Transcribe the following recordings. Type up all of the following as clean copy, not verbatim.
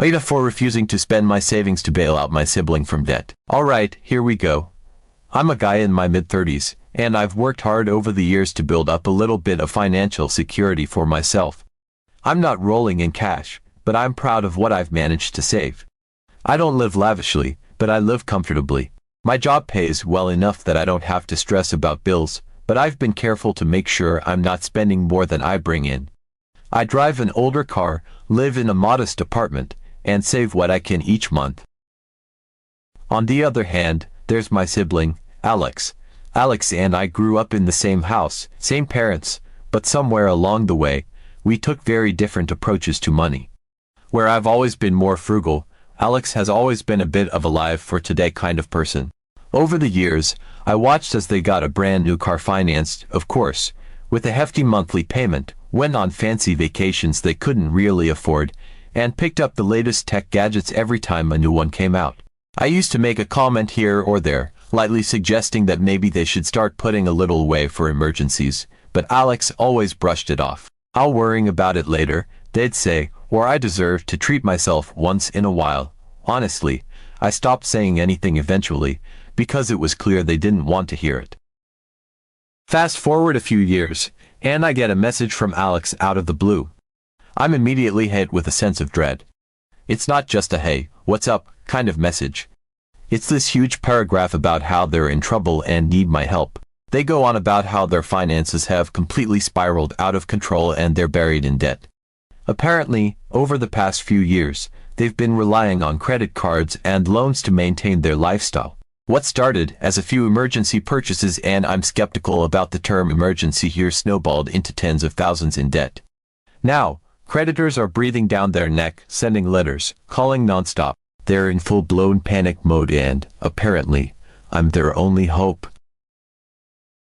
AITA for refusing to spend my savings to bail out my sibling from debt. Alright, here we go. I'm a guy in my mid-30s, and I've worked hard over the years to build up a little bit of financial security for myself. I'm not rolling in cash, but I'm proud of what I've managed to save. I don't live lavishly, but I live comfortably. My job pays well enough that I don't have to stress about bills, but I've been careful to make sure I'm not spending more than I bring in. I drive an older car, live in a modest apartment, and save what I can each month. On the other hand, there's my sibling, Alex. Alex and I grew up in the same house, same parents, but somewhere along the way, we took very different approaches to money. Where I've always been more frugal, Alex has always been a bit of a live for today kind of person. Over the years, I watched as they got a brand new car financed, of course, with a hefty monthly payment, went on fancy vacations they couldn't really afford, and picked up the latest tech gadgets every time a new one came out. I used to make a comment here or there, lightly suggesting that maybe they should start putting a little away for emergencies, but Alex always brushed it off. I'll worry about it later, they'd say, or I deserve to treat myself once in a while. Honestly, I stopped saying anything eventually, because it was clear they didn't want to hear it. Fast forward a few years, and I get a message from Alex out of the blue. I'm immediately hit with a sense of dread. It's not just a "hey, what's up" kind of message. It's this huge paragraph about how they're in trouble and need my help. They go on about how their finances have completely spiraled out of control and they're buried in debt. Apparently, over the past few years, they've been relying on credit cards and loans to maintain their lifestyle. What started as a few emergency purchases, and I'm skeptical about the term emergency here, snowballed into tens of thousands in debt. Now, creditors are breathing down their neck, sending letters, calling nonstop. They're in full-blown panic mode and, apparently, I'm their only hope.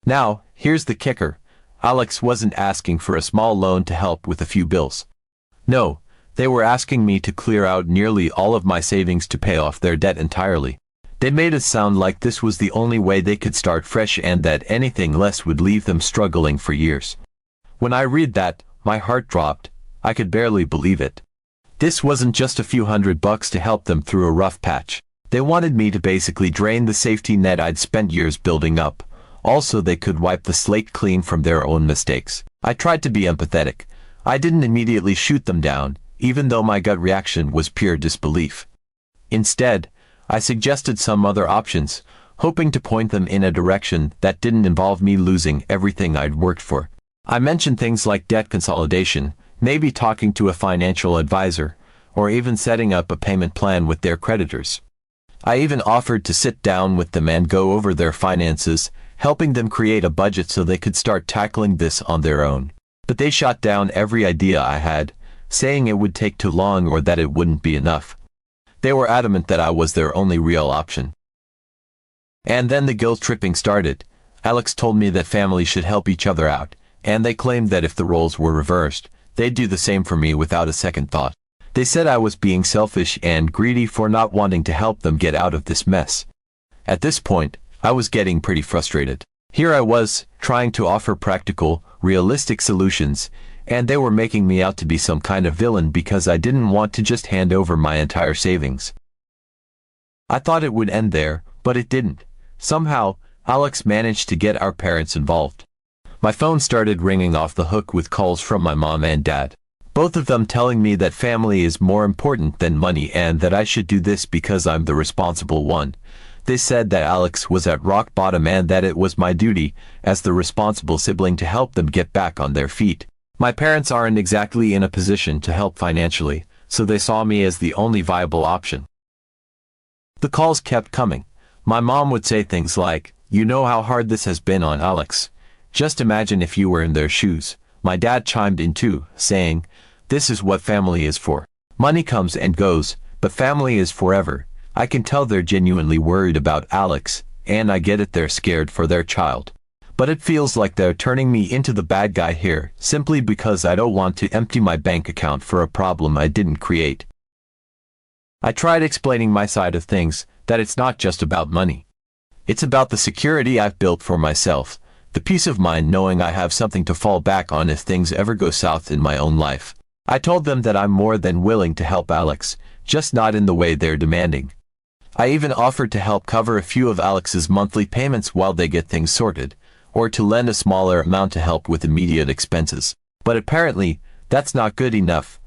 Now, here's the kicker. Alex wasn't asking for a small loan to help with a few bills. No, they were asking me to clear out nearly all of my savings to pay off their debt entirely. They made it sound like this was the only way they could start fresh and that anything less would leave them struggling for years. When I read that, my heart dropped. I could barely believe it. This wasn't just a few $100 to help them through a rough patch. They wanted me to basically drain the safety net I'd spent years building up. Also, they could wipe the slate clean from their own mistakes. I tried to be empathetic. I didn't immediately shoot them down, even though my gut reaction was pure disbelief. Instead, I suggested some other options, hoping to point them in a direction that didn't involve me losing everything I'd worked for. I mentioned things like debt consolidation, maybe talking to a financial advisor, or even setting up a payment plan with their creditors. I even offered to sit down with them and go over their finances, helping them create a budget so they could start tackling this on their own. But they shot down every idea I had, saying it would take too long or that it wouldn't be enough. They were adamant that I was their only real option. And then the guilt tripping started. Alex told me that families should help each other out, and they claimed that if the roles were reversed, they'd do the same for me without a second thought. They said I was being selfish and greedy for not wanting to help them get out of this mess. At this point, I was getting pretty frustrated. Here I was, trying to offer practical, realistic solutions, and they were making me out to be some kind of villain because I didn't want to just hand over my entire savings. I thought it would end there, but it didn't. Somehow, Alex managed to get our parents involved. My phone started ringing off the hook with calls from my mom and dad. Both of them telling me that family is more important than money and that I should do this because I'm the responsible one. They said that Alex was at rock bottom and that it was my duty, as the responsible sibling, to help them get back on their feet. My parents aren't exactly in a position to help financially, so they saw me as the only viable option. The calls kept coming. My mom would say things like, "You know how hard this has been on Alex. Just imagine if you were in their shoes." My dad chimed in too, saying, "This is what family is for. Money comes and goes, but family is forever." I can tell they're genuinely worried about Alex, and I get it, they're scared for their child. But it feels like they're turning me into the bad guy here, simply because I don't want to empty my bank account for a problem I didn't create. I tried explaining my side of things, that it's not just about money. It's about the security I've built for myself, the peace of mind knowing I have something to fall back on if things ever go south in my own life. I told them that I'm more than willing to help Alex, just not in the way they're demanding. I even offered to help cover a few of Alex's monthly payments while they get things sorted, or to lend a smaller amount to help with immediate expenses. But apparently, that's not good enough.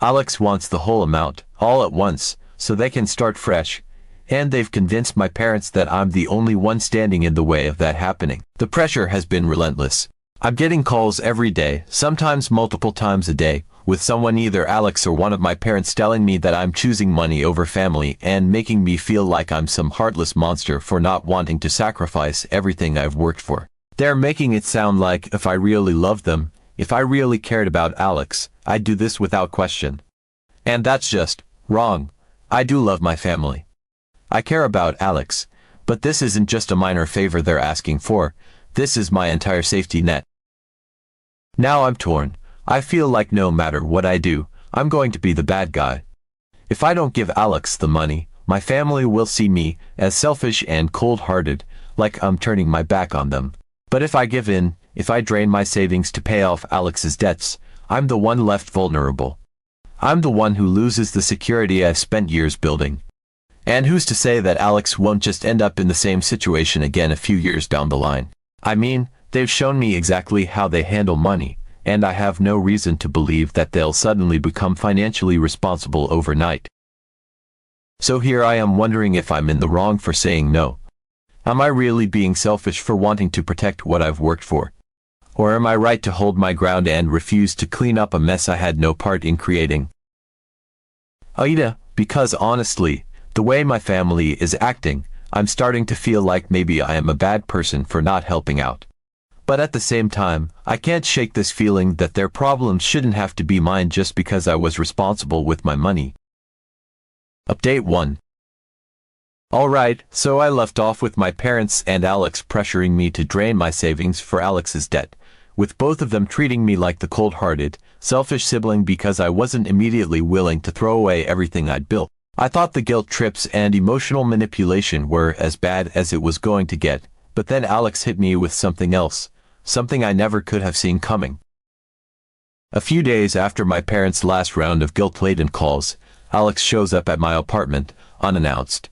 Alex wants the whole amount, all at once, so they can start fresh, and they've convinced my parents that I'm the only one standing in the way of that happening. The pressure has been relentless. I'm getting calls every day, sometimes multiple times a day, with someone, either Alex or one of my parents, telling me that I'm choosing money over family and making me feel like I'm some heartless monster for not wanting to sacrifice everything I've worked for. They're making it sound like if I really loved them, if I really cared about Alex, I'd do this without question. And that's just wrong. I do love my family. I care about Alex, but this isn't just a minor favor they're asking for. This is my entire safety net. Now I'm torn. I feel like no matter what I do, I'm going to be the bad guy. If I don't give Alex the money, my family will see me as selfish and cold-hearted, like I'm turning my back on them. But if I give in, if I drain my savings to pay off Alex's debts, I'm the one left vulnerable. I'm the one who loses the security I've spent years building. And who's to say that Alex won't just end up in the same situation again a few years down the line? I mean, they've shown me exactly how they handle money, and I have no reason to believe that they'll suddenly become financially responsible overnight. So here I am wondering if I'm in the wrong for saying no. Am I really being selfish for wanting to protect what I've worked for? Or am I right to hold my ground and refuse to clean up a mess I had no part in creating? AITA, because honestly, the way my family is acting, I'm starting to feel like maybe I am a bad person for not helping out. But at the same time, I can't shake this feeling that their problems shouldn't have to be mine just because I was responsible with my money. Update 1. Alright, so I left off with my parents and Alex pressuring me to drain my savings for Alex's debt, with both of them treating me like the cold-hearted, selfish sibling because I wasn't immediately willing to throw away everything I'd built. I thought the guilt trips and emotional manipulation were as bad as it was going to get, but then Alex hit me with something else. Something I never could have seen coming. A few days after my parents' last round of guilt-laden calls, Alex shows up at my apartment, unannounced.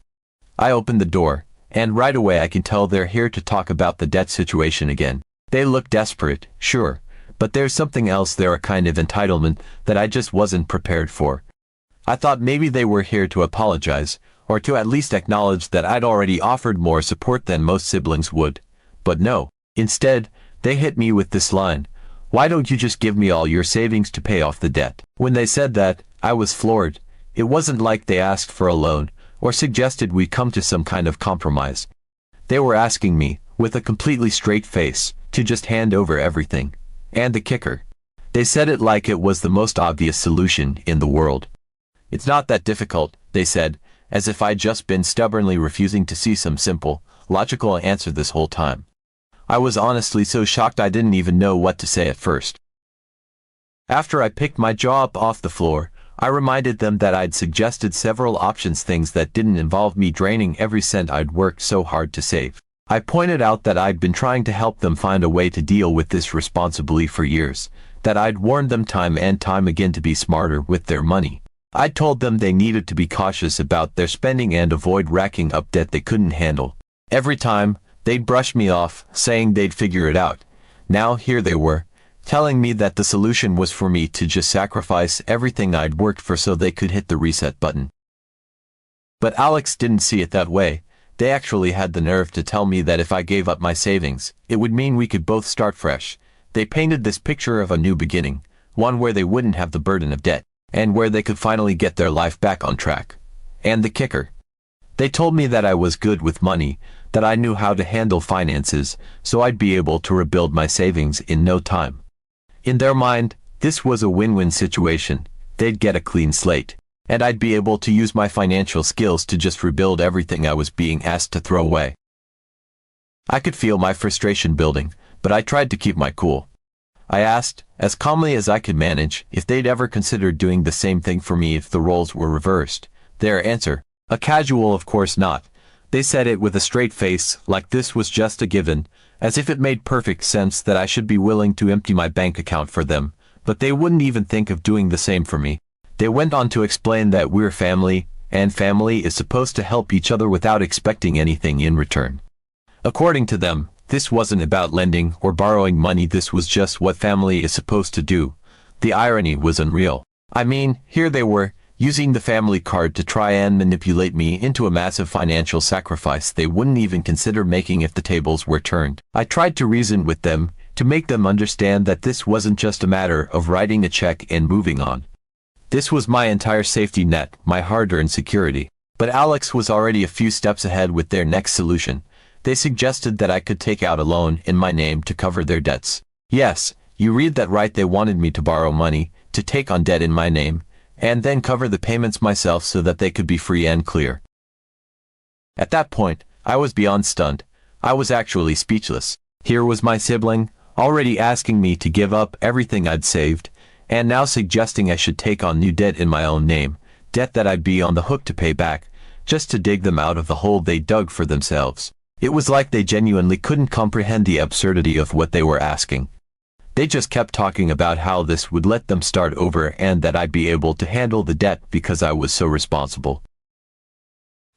I open the door, and right away I can tell they're here to talk about the debt situation again. They look desperate, sure, but there's something else there, a kind of entitlement that I just wasn't prepared for. I thought maybe they were here to apologize, or to at least acknowledge that I'd already offered more support than most siblings would. But no. Instead, they hit me with this line: "Why don't you just give me all your savings to pay off the debt?" When they said that, I was floored. It wasn't like they asked for a loan, or suggested we come to some kind of compromise. They were asking me, with a completely straight face, to just hand over everything. And the kicker. They said it like it was the most obvious solution in the world. "It's not that difficult," they said, as if I'd just been stubbornly refusing to see some simple, logical answer this whole time. I was honestly so shocked I didn't even know what to say at first. After I picked my jaw up off the floor, I reminded them that I'd suggested several options, things that didn't involve me draining every cent I'd worked so hard to save. I pointed out that I'd been trying to help them find a way to deal with this responsibly for years, that I'd warned them time and time again to be smarter with their money. I told them they needed to be cautious about their spending and avoid racking up debt they couldn't handle. Every time, they'd brush me off, saying they'd figure it out. Now here they were, telling me that the solution was for me to just sacrifice everything I'd worked for so they could hit the reset button. But Alex didn't see it that way. They actually had the nerve to tell me that if I gave up my savings, it would mean we could both start fresh. They painted this picture of a new beginning, one where they wouldn't have the burden of debt, and where they could finally get their life back on track. And the kicker. They told me that I was good with money, that I knew how to handle finances, so I'd be able to rebuild my savings in no time. In their mind, this was a win-win situation. They'd get a clean slate, and I'd be able to use my financial skills to just rebuild everything I was being asked to throw away. I could feel my frustration building, but I tried to keep my cool. I asked, as calmly as I could manage, if they'd ever considered doing the same thing for me if the roles were reversed. Their answer, a casual "of course not." They said it with a straight face, like this was just a given, as if it made perfect sense that I should be willing to empty my bank account for them, but they wouldn't even think of doing the same for me. They went on to explain that we're family, and family is supposed to help each other without expecting anything in return. According to them, this wasn't about lending or borrowing money, this was just what family is supposed to do. The irony was unreal. I mean, here they were, using the family card to try and manipulate me into a massive financial sacrifice they wouldn't even consider making if the tables were turned. I tried to reason with them, to make them understand that this wasn't just a matter of writing a check and moving on. This was my entire safety net, my hard-earned security. But Alex was already a few steps ahead with their next solution. They suggested that I could take out a loan in my name to cover their debts. Yes, you read that right, they wanted me to borrow money, to take on debt in my name, and then cover the payments myself so that they could be free and clear. At that point, I was beyond stunned. I was actually speechless. Here was my sibling, already asking me to give up everything I'd saved, and now suggesting I should take on new debt in my own name, debt that I'd be on the hook to pay back, just to dig them out of the hole they dug for themselves. It was like they genuinely couldn't comprehend the absurdity of what they were asking. They just kept talking about how this would let them start over and that I'd be able to handle the debt because I was so responsible.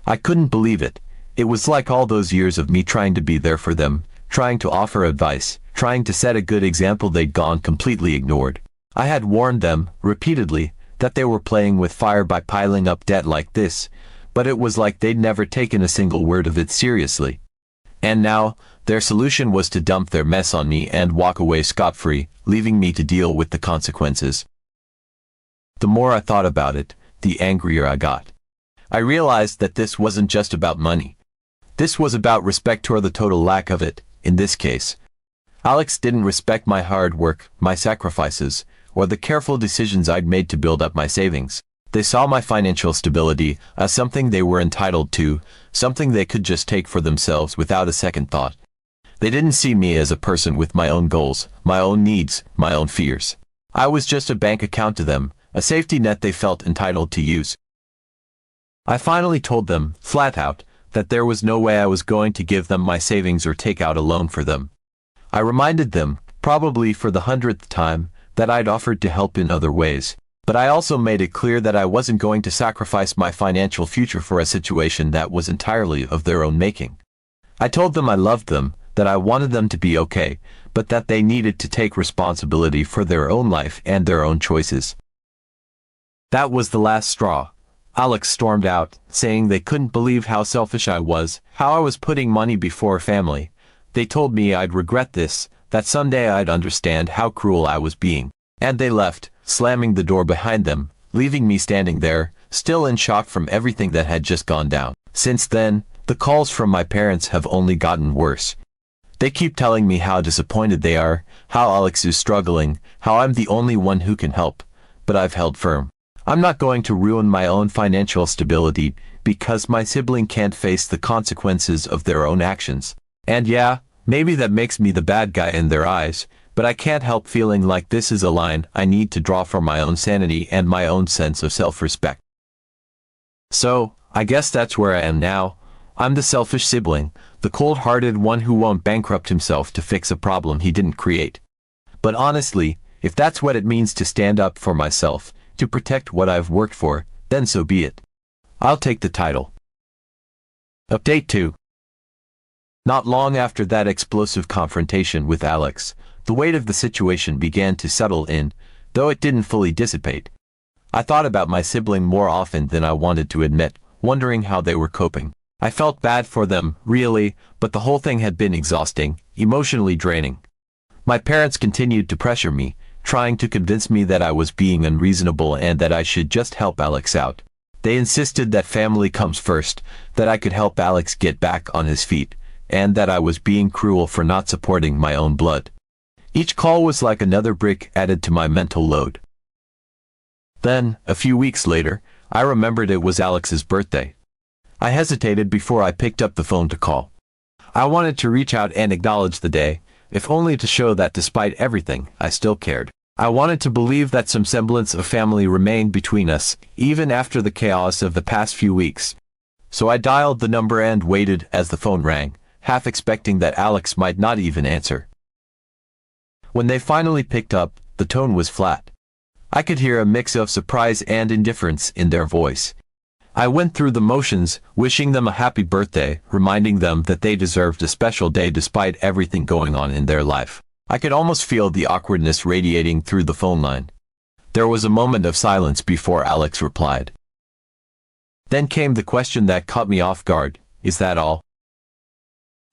I couldn't believe it. It was like all those years of me trying to be there for them, trying to offer advice, trying to set a good example they'd gone completely ignored. I had warned them, repeatedly, that they were playing with fire by piling up debt like this, but it was like they'd never taken a single word of it seriously. And now, their solution was to dump their mess on me and walk away scot-free, leaving me to deal with the consequences. The more I thought about it, the angrier I got. I realized that this wasn't just about money. This was about respect, or the total lack of it, in this case. Alex didn't respect my hard work, my sacrifices, or the careful decisions I'd made to build up my savings. They saw my financial stability as something they were entitled to, something they could just take for themselves without a second thought. They didn't see me as a person with my own goals, my own needs, my own fears. I was just a bank account to them, a safety net they felt entitled to use. I finally told them, flat out, that there was no way I was going to give them my savings or take out a loan for them. I reminded them, probably for the 100th time, that I'd offered to help in other ways. But I also made it clear that I wasn't going to sacrifice my financial future for a situation that was entirely of their own making. I told them I loved them, that I wanted them to be okay, but that they needed to take responsibility for their own life and their own choices. That was the last straw. Alex stormed out, saying they couldn't believe how selfish I was, how I was putting money before family. They told me I'd regret this, that someday I'd understand how cruel I was being. And they left, slamming the door behind them, leaving me standing there, still in shock from everything that had just gone down. Since then, the calls from my parents have only gotten worse. They keep telling me how disappointed they are, how Alex is struggling, how I'm the only one who can help. But I've held firm. I'm not going to ruin my own financial stability because my sibling can't face the consequences of their own actions. And yeah, maybe that makes me the bad guy in their eyes, but I can't help feeling like this is a line I need to draw for my own sanity and my own sense of self-respect. So, I guess that's where I am now. I'm the selfish sibling, the cold-hearted one who won't bankrupt himself to fix a problem he didn't create. But honestly, if that's what it means to stand up for myself, to protect what I've worked for, then so be it. I'll take the title. Update 2. Not long after that explosive confrontation with Alex, the weight of the situation began to settle in, though it didn't fully dissipate. I thought about my sibling more often than I wanted to admit, wondering how they were coping. I felt bad for them, really, but the whole thing had been exhausting, emotionally draining. My parents continued to pressure me, trying to convince me that I was being unreasonable and that I should just help Alex out. They insisted that family comes first, that I could help Alex get back on his feet, and that I was being cruel for not supporting my own blood. Each call was like another brick added to my mental load. Then, a few weeks later, I remembered it was Alex's birthday. I hesitated before I picked up the phone to call. I wanted to reach out and acknowledge the day, if only to show that despite everything, I still cared. I wanted to believe that some semblance of family remained between us, even after the chaos of the past few weeks. So I dialed the number and waited as the phone rang, half expecting that Alex might not even answer. When they finally picked up, the tone was flat. I could hear a mix of surprise and indifference in their voice. I went through the motions, wishing them a happy birthday, reminding them that they deserved a special day despite everything going on in their life. I could almost feel the awkwardness radiating through the phone line. There was a moment of silence before Alex replied. Then came the question that caught me off guard, "Is that all?"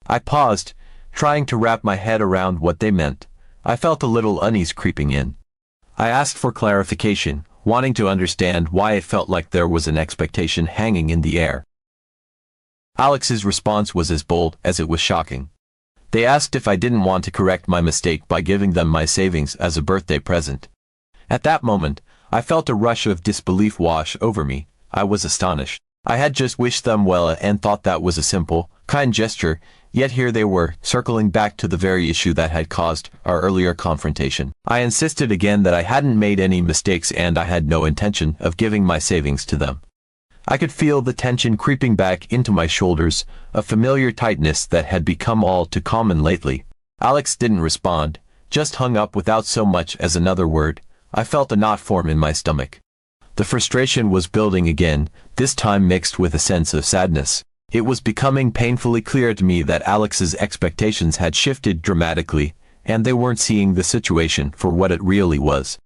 I paused, trying to wrap my head around what they meant. I felt a little unease creeping in. I asked for clarification, wanting to understand why it felt like there was an expectation hanging in the air. Alex's response was as bold as it was shocking. They asked if I didn't want to correct my mistake by giving them my savings as a birthday present. At that moment, I felt a rush of disbelief wash over me. I was astonished. I had just wished them well and thought that was a simple, kind gesture, yet here they were, circling back to the very issue that had caused our earlier confrontation. I insisted again that I hadn't made any mistakes and I had no intention of giving my savings to them. I could feel the tension creeping back into my shoulders, a familiar tightness that had become all too common lately. Alex didn't respond, just hung up without so much as another word. I felt a knot form in my stomach. The frustration was building again, this time mixed with a sense of sadness. It was becoming painfully clear to me that Alex's expectations had shifted dramatically, and they weren't seeing the situation for what it really was.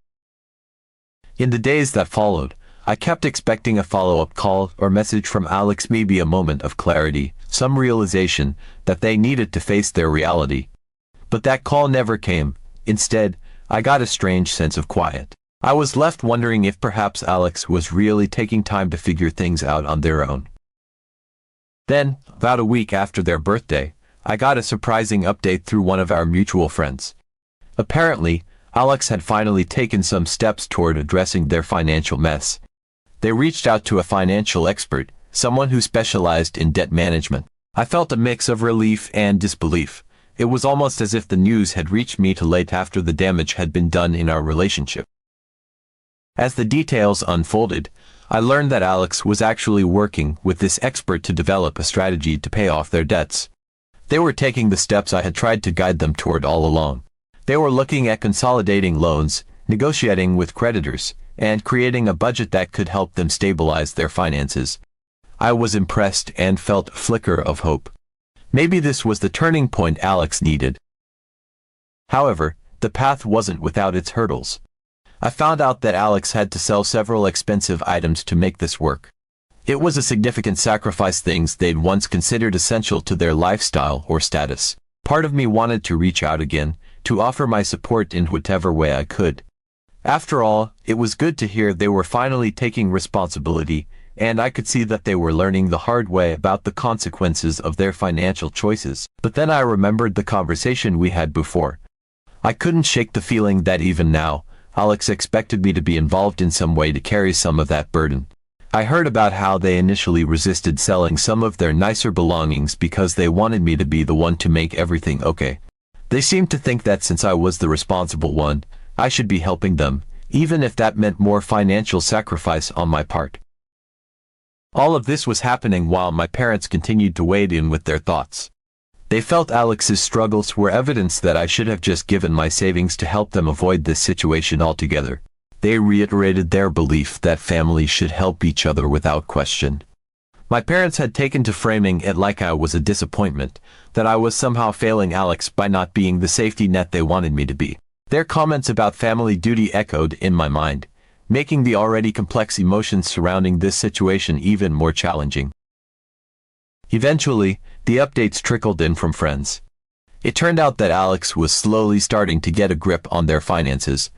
In the days that followed, I kept expecting a follow-up call or message from Alex, maybe a moment of clarity, some realization that they needed to face their reality. But that call never came. Instead, I got a strange sense of quiet. I was left wondering if perhaps Alex was really taking time to figure things out on their own. Then, about a week after their birthday, I got a surprising update through one of our mutual friends. Apparently, Alex had finally taken some steps toward addressing their financial mess. They reached out to a financial expert, someone who specialized in debt management. I felt a mix of relief and disbelief. It was almost as if the news had reached me too late after the damage had been done in our relationship. As the details unfolded, I learned that Alex was actually working with this expert to develop a strategy to pay off their debts. They were taking the steps I had tried to guide them toward all along. They were looking at consolidating loans, negotiating with creditors, and creating a budget that could help them stabilize their finances. I was impressed and felt a flicker of hope. Maybe this was the turning point Alex needed. However, the path wasn't without its hurdles. I found out that Alex had to sell several expensive items to make this work. It was a significant sacrifice, things they'd once considered essential to their lifestyle or status. Part of me wanted to reach out again, to offer my support in whatever way I could. After all, it was good to hear they were finally taking responsibility, and I could see that they were learning the hard way about the consequences of their financial choices. But then I remembered the conversation we had before. I couldn't shake the feeling that even now, Alex expected me to be involved in some way to carry some of that burden. I heard about how they initially resisted selling some of their nicer belongings because they wanted me to be the one to make everything okay. They seemed to think that since I was the responsible one, I should be helping them, even if that meant more financial sacrifice on my part. All of this was happening while my parents continued to wade in with their thoughts. They felt Alex's struggles were evidence that I should have just given my savings to help them avoid this situation altogether. They reiterated their belief that families should help each other without question. My parents had taken to framing it like I was a disappointment, that I was somehow failing Alex by not being the safety net they wanted me to be. Their comments about family duty echoed in my mind, making the already complex emotions surrounding this situation even more challenging. Eventually, the updates trickled in from friends. It turned out that Alex was slowly starting to get a grip on their finances.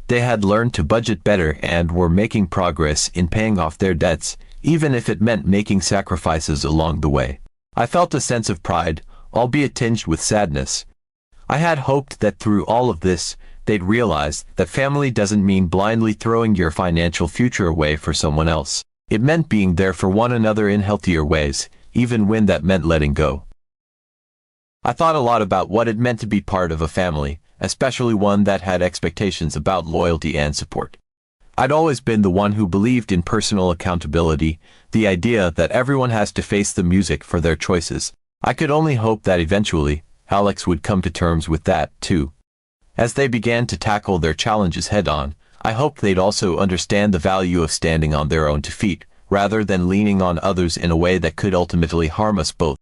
They had learned to budget better and were making progress in paying off their debts, even if it meant making sacrifices along the way. I felt a sense of pride, albeit tinged with sadness. I had hoped that through all of this, they'd realize that family doesn't mean blindly throwing your financial future away for someone else. It meant being there for one another in healthier ways, even when that meant letting go. I thought a lot about what it meant to be part of a family, especially one that had expectations about loyalty and support. I'd always been the one who believed in personal accountability, the idea that everyone has to face the music for their choices. I could only hope that eventually, Alex would come to terms with that, too. As they began to tackle their challenges head-on, I hoped they'd also understand the value of standing on their own 2 feet, rather than leaning on others in a way that could ultimately harm us both.